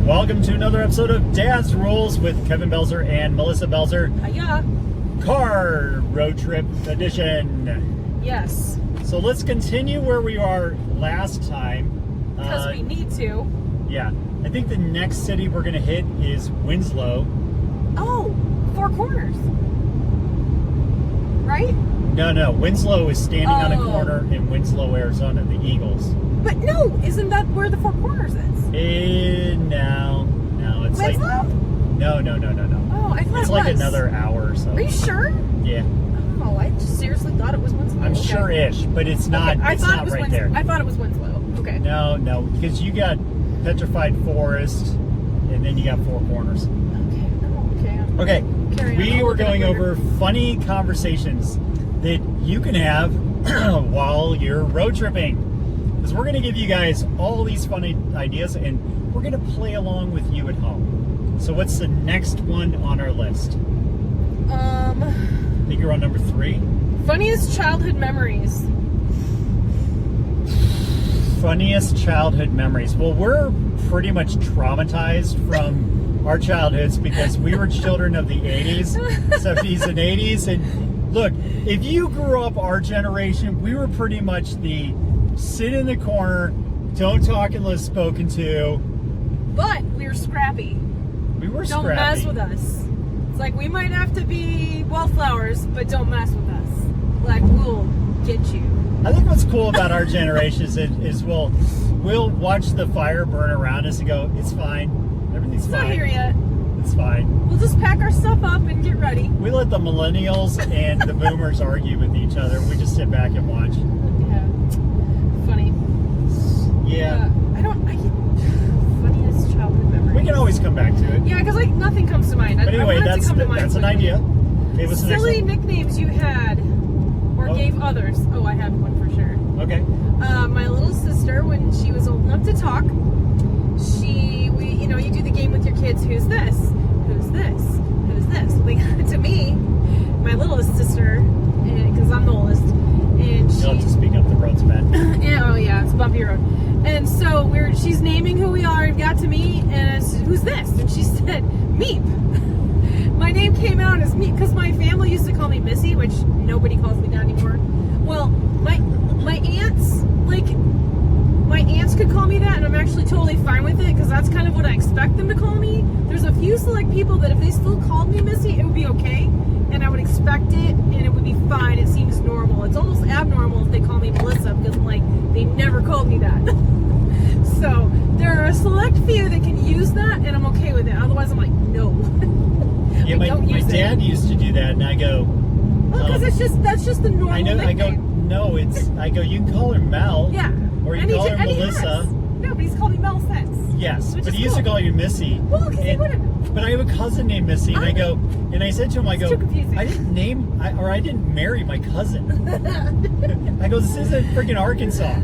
Welcome to another episode of Dad's Rules with Kevin Belzer and Melissa Belzer. Hiya. Car road trip edition. Yes. So let's continue where we are last time. Because we need to. Yeah. I think the next city we're going to hit is Winslow. Oh, Four Corners. Right? No. Winslow is standing on a corner in Winslow, Arizona, the Eagles. But no, isn't that where the Four Corners is? No. It's Winslow? like... No. Oh, I thought it's it like was. another hour or so. Are you sure? Yeah. Oh, I just seriously thought it was Winslow. I'm Okay. sure-ish, but it's not. Okay. It's not right there. I thought it was Winslow. Okay. No, because you got Petrified Forest, and then you got Four Corners. Okay. Carry on. We I'll were look it up going later. over funny conversations that you can have while you're road tripping. Because we're going to give you guys all these funny ideas, and we're going to play along with you at home. So what's the next one on our list? I think you're on number 3. Funniest childhood memories. Funniest childhood memories. Well, we're pretty much traumatized from our childhoods because we were children of the 80s, 70s, and 80s. And look, if you grew up our generation, we were pretty much the sit in the corner, don't talk unless spoken to. But we were scrappy. We were Don't scrappy. mess with us. It's like we might have to be wallflowers, but don't mess with us. Like we'll get you. I think what's cool about our generation is we'll watch the fire burn around us and go, it's fine. Everything's It's fine. not here yet. It's fine. We'll just pack our stuff up and get ready. We let the millennials and the boomers argue with each other. We just sit back and watch. Yeah. Funny. Yeah. Funniest childhood memory. We can always come back to it. Yeah, because like nothing comes to mind. But anyway, I want it to come to mind that's an quickly. idea. Okay, what's the next Silly one? nicknames you had or gave others. Oh, I have one for sure. Okay. My little sister, when she was old enough to talk, you do the game with your kids. Who's this? Who's this? Who's this? Like to me, my littlest sister, because I'm the oldest, and You'll have to speak up. The road's bad. yeah, it's a bumpy road. And so she's naming who we are. It got to me, and I said, who's this? And she said, Meep. My name came out as Meep because my family used to call me Missy, which nobody calls me that anymore. Well, my aunts could call me that, and I'm actually totally fine with it because that's kind of what I expect them to call me. There's a few select people that if they still called me Missy, it would be okay, and I would expect it, and it would be fine. It seems normal. It's almost abnormal if they call me Melissa because I'm like, they never called me that. So there are a select few that can use that, and I'm okay with it. Otherwise, I'm like, no. Yeah, my dad used to do that, and I go. Well, because that's just the normal. I know. nickname. I go. No, it's. I go. You can call her Mel. Yeah. Or you call her Melissa. No, but he's called me Mel since. Yes, Which but is he used to cool. call you Missy. Well, because he wouldn't. But I have a cousin named Missy, and I go, and I said to him, I go, It's too confusing. I didn't marry my cousin. I go, this isn't freaking Arkansas.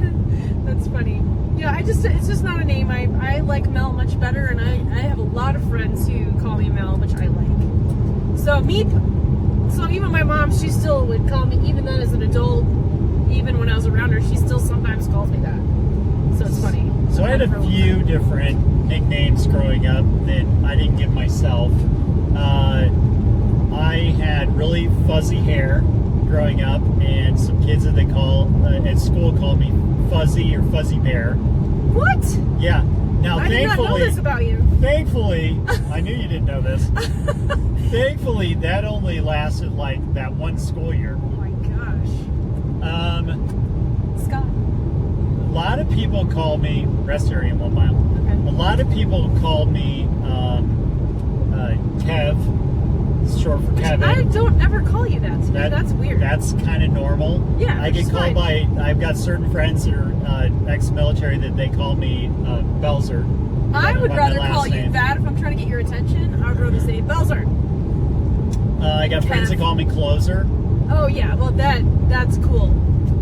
That's funny. Yeah, it's just not a name. I like Mel much better, and I have a lot of friends who call me Mel, which I like. So Meep. So even my mom, she still would call me, even then as an adult, even when I was around her, she still sometimes calls me that. So it's funny. So I had a few different nicknames growing up that I didn't give myself. I had really fuzzy hair growing up, and some kids that they at school called me Fuzzy or Fuzzy Bear. What? Yeah. Now, I did not know this about you. Thankfully, I knew you didn't know this. Thankfully, that only lasted like that one school year. Oh my gosh. Scott. A lot of people call me rest area 1 mile. Okay. A lot of people call me Kev. It's short for Kevin. I don't ever call you that. To me, that's weird. That's kind of normal. Yeah, I get called fine. I've got certain friends that are ex-military that they call me Belzer. I would by my rather last call you name. that if I'm trying to get your attention. I would rather say Belzer. I got friends that call me Closer. Oh yeah, well that's cool.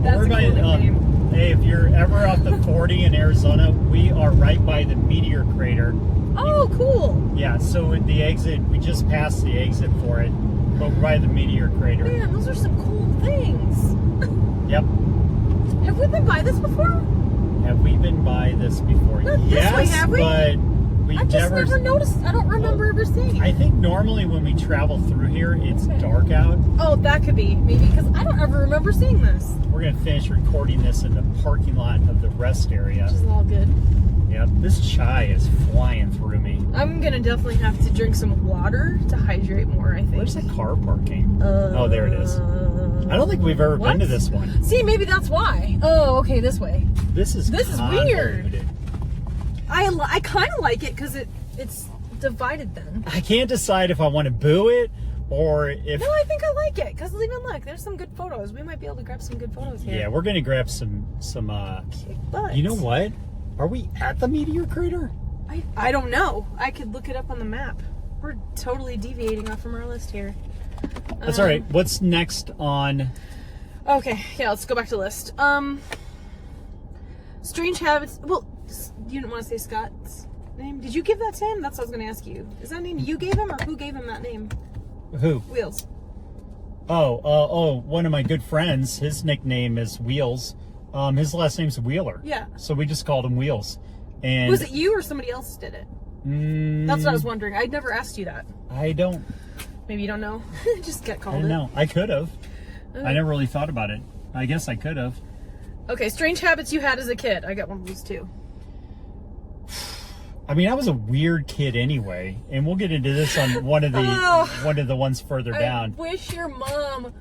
That's a cool nickname. Hey, if you're ever off the 40 in Arizona, we are right by the Meteor Crater. Oh, cool. Yeah, so at the exit, we just passed the exit for it, but we're by the Meteor Crater. Man, those are some cool things. Yep. Have we been by this before? Have we been by this before? Not this yes, way, have we? but We I just never noticed. I don't remember ever seeing it. I think normally when we travel through here, it's dark out. Oh, that could be. Maybe because I don't ever remember seeing this. We're going to finish recording this in the parking lot of the rest area. Which is all good. Yep, this chai is flying through me. I'm going to definitely have to drink some water to hydrate more, I think. Where's the car parking? Oh, there it is. I don't think we've ever been to this one. See, maybe that's why. Oh, okay, this way. This is weird. I kind of like it because it's divided then. I can't decide if I want to boo it or if... No, I think I like it because even look, there's some good photos. We might be able to grab some good photos here. Yeah, we're going to grab some Kick butt. You know what? Are we at the Meteor Crater? I don't know. I could look it up on the map. We're totally deviating off from our list here. That's all right. What's next on... Okay, yeah, let's go back to the list. Strange habits. Well, you didn't want to say Scott's name? Did you give that to him? That's what I was going to ask you. Is that name you gave him, or who gave him that name? Who? Wheels. Oh, one of my good friends, his nickname is Wheels. His last name's Wheeler. Yeah. So we just called him Wheels. And was it you or somebody else did it? That's what I was wondering. I'd never asked you that. I don't... Maybe you don't know. Just get called I don't know. I could have. Okay. I never really thought about it. I guess I could have. Okay, strange habits you had as a kid. I got one of those too. I mean, I was a weird kid anyway, and we'll get into this on one of the ones further down. I wish your mom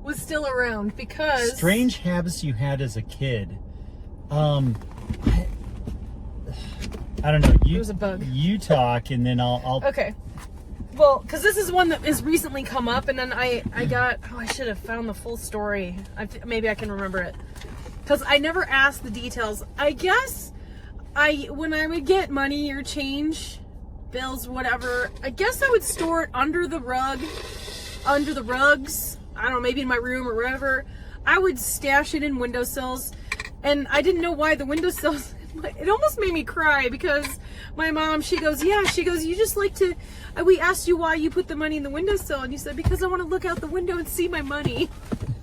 was still around because strange habits you had as a kid. I don't know. It was a bug. You talk, and then I'll. Okay. Well, because this is one that has recently come up, and then I got. Oh, I should have found the full story. Maybe I can remember it. Because I never asked the details. I guess when I would get money or change, bills, whatever, I guess I would store it under the rug, under the rugs. I don't know, maybe in my room or wherever. I would stash it in windowsills, and I didn't know why the windowsills. It almost made me cry because my mom, she goes, you just like to, we asked you why you put the money in the windowsill, and you said, because I want to look out the window and see my money.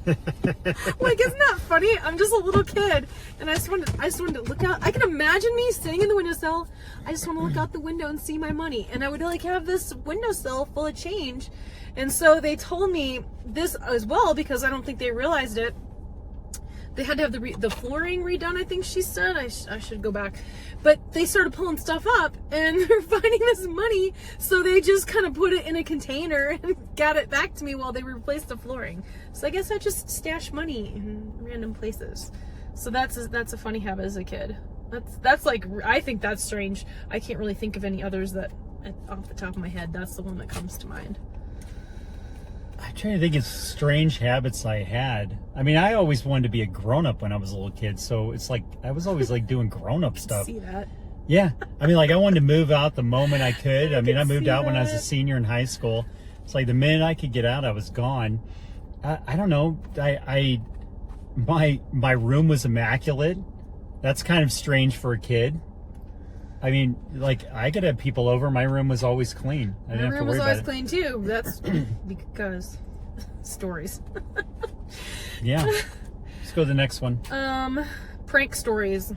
Like, isn't that funny? I'm just a little kid, and I just wanted to look out. I can imagine me sitting in the windowsill. I just want to look out the window and see my money, and I would like have this windowsill full of change. And so they told me this as well because I don't think they realized it. They had to have the flooring redone, I think she said. I should go back. But they started pulling stuff up, and they're finding this money, so they just kind of put it in a container and got it back to me while they replaced the flooring. So I guess I just stash money in random places. So that's a funny habit as a kid. That's like, I think that's strange. I can't really think of any others that, off the top of my head, that's the one that comes to mind. I'm trying to think of strange habits I had. I mean, I always wanted to be a grown-up when I was a little kid, so it's like I was always like doing grown-up stuff. See that? Yeah. I mean, like I wanted to move out the moment I could. I mean, I moved out when I was a senior in high school. It's like the minute I could get out, I was gone. I don't know. My room was immaculate. That's kind of strange for a kid. I mean, like, I could have people over. My room was always clean. I didn't have to worry about it. My room was always clean, too. That's because stories. Yeah. Let's go to the next one. Prank stories.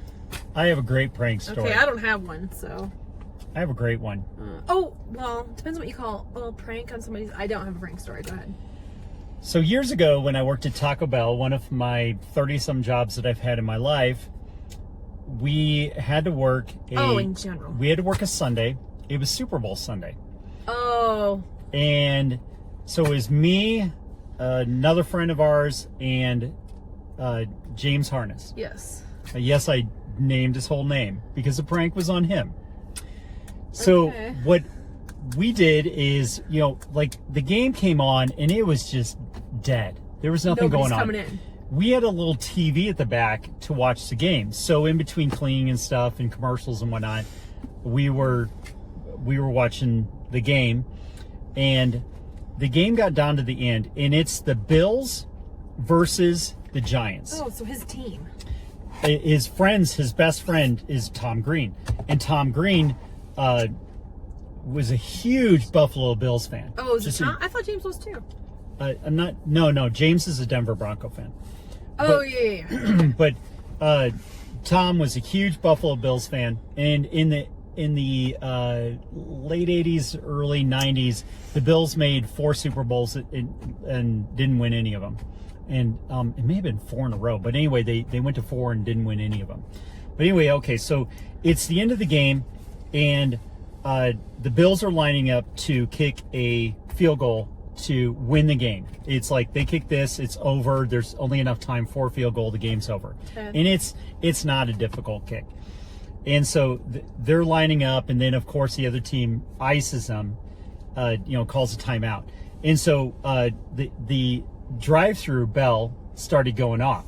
I have a great prank story. Okay, I don't have one, so. I have a great one. Well, depends on what you call a prank on somebody's. I don't have a prank story. Go ahead. So years ago, when I worked at Taco Bell, one of my 30-some jobs that I've had in my life, we had to work in general. We had to work a Sunday. It was Super Bowl Sunday. Oh. And so it was me, another friend of ours, and James Harness. Yes. Yes, I named his whole name because the prank was on him. So what we did is, like the game came on and it was just dead. There was nothing going on. Coming in. We had a little TV at the back to watch the game. So in between cleaning and stuff and commercials and whatnot, we were watching the game, and the game got down to the end, and it's the Bills versus the Giants. Oh, so his team. His best friend is Tom Green, and Tom Green was a huge Buffalo Bills fan. Oh, is it Tom? I thought James was too. I'm not. No. James is a Denver Bronco fan. Oh, yeah. But Tom was a huge Buffalo Bills fan, and in the late 80s, early 90s, the Bills made 4 Super Bowls and didn't win any of them. And it may have been 4 in a row. But anyway, they went to 4 and didn't win any of them. But anyway, okay, so it's the end of the game, and the Bills are lining up to kick a field goal to win the game. It's like they kick this, it's over. There's only enough time for a field goal. The game's over. And it's not a difficult kick. And so they're lining up, and then of course the other team ices them, calls a timeout. And so the drive-through bell started going off,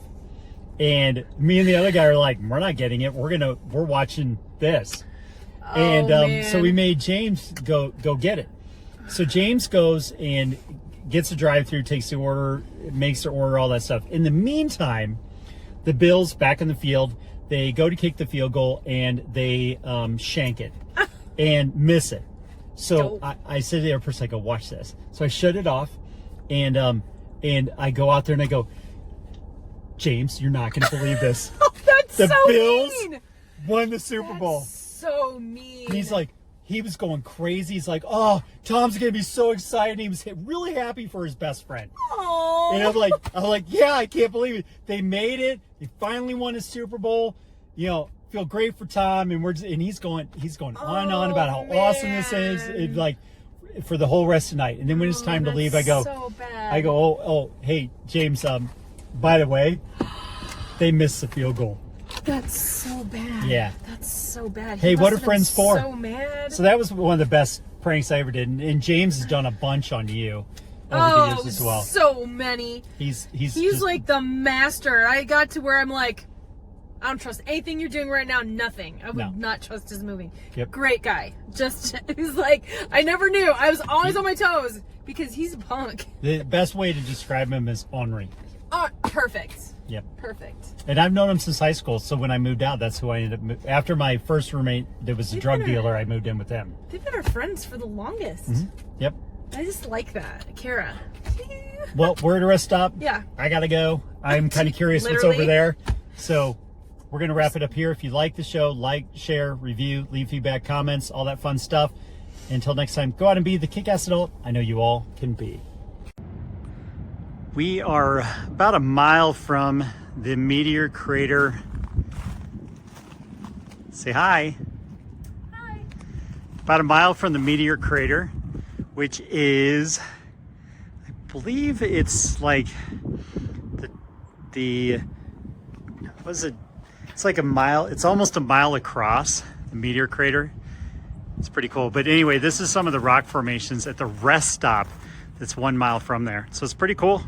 and me and the other guy are like, we're not getting it. We're watching this. And so we made James go get it. So James goes and gets a drive-through, takes the order, makes the order, all that stuff. In the meantime, the Bills back in the field, they go to kick the field goal, and they shank it and miss it. So I sit there for a second, watch this. So I shut it off, and I go out there and I go, James, you're not going to believe this. That's the so Bills mean. Won the Super Bowl. So mean. And he's like, he was going crazy. He's like, oh, Tom's going to be so excited. He was really happy for his best friend. Aww. And I'm like, yeah, I can't believe it. They made it. They finally won a Super Bowl. Feel great for Tom. And he's going on and on about how awesome this is. And like, for the whole rest of the night. And then when it's time to leave, I go, so bad. I go, oh, hey, James, by the way, they missed the field goal. That's so bad. Yeah. That's so bad. Hey, what are friends for? So mad. So that was one of the best pranks I ever did. And James has done a bunch on you over the years as well. So many. He's just like the master. I got to where I'm like, I don't trust anything you're doing right now. Nothing. I would not trust his movie. Yep. Great guy. Just, he's like, I never knew. I was always on my toes because he's a punk. The best way to describe him is ornery. Perfect. Yep. Perfect. And I've known him since high school. So when I moved out, that's who I ended up. After my first roommate, there was a drug dealer. I moved in with him. They've been our friends for the longest. Mm-hmm. Yep. I just like that, Kara. Well, we're at a rest stop. Yeah. I gotta go. I'm kind of curious what's over there. So we're gonna wrap it up here. If you like the show, like, share, review, leave feedback, comments, all that fun stuff. Until next time, go out and be the kick-ass adult I know you all can be. We are about a mile from the Meteor Crater. Say hi. Hi. About a mile from the Meteor Crater, which is, I believe it's like it's like a mile, it's almost a mile across, the Meteor Crater. It's pretty cool. But anyway, this is some of the rock formations at the rest stop that's 1 mile from there. So it's pretty cool.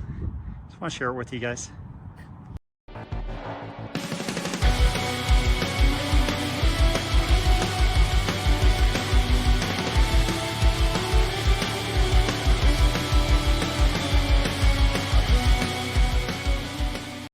Just want to share it with you guys.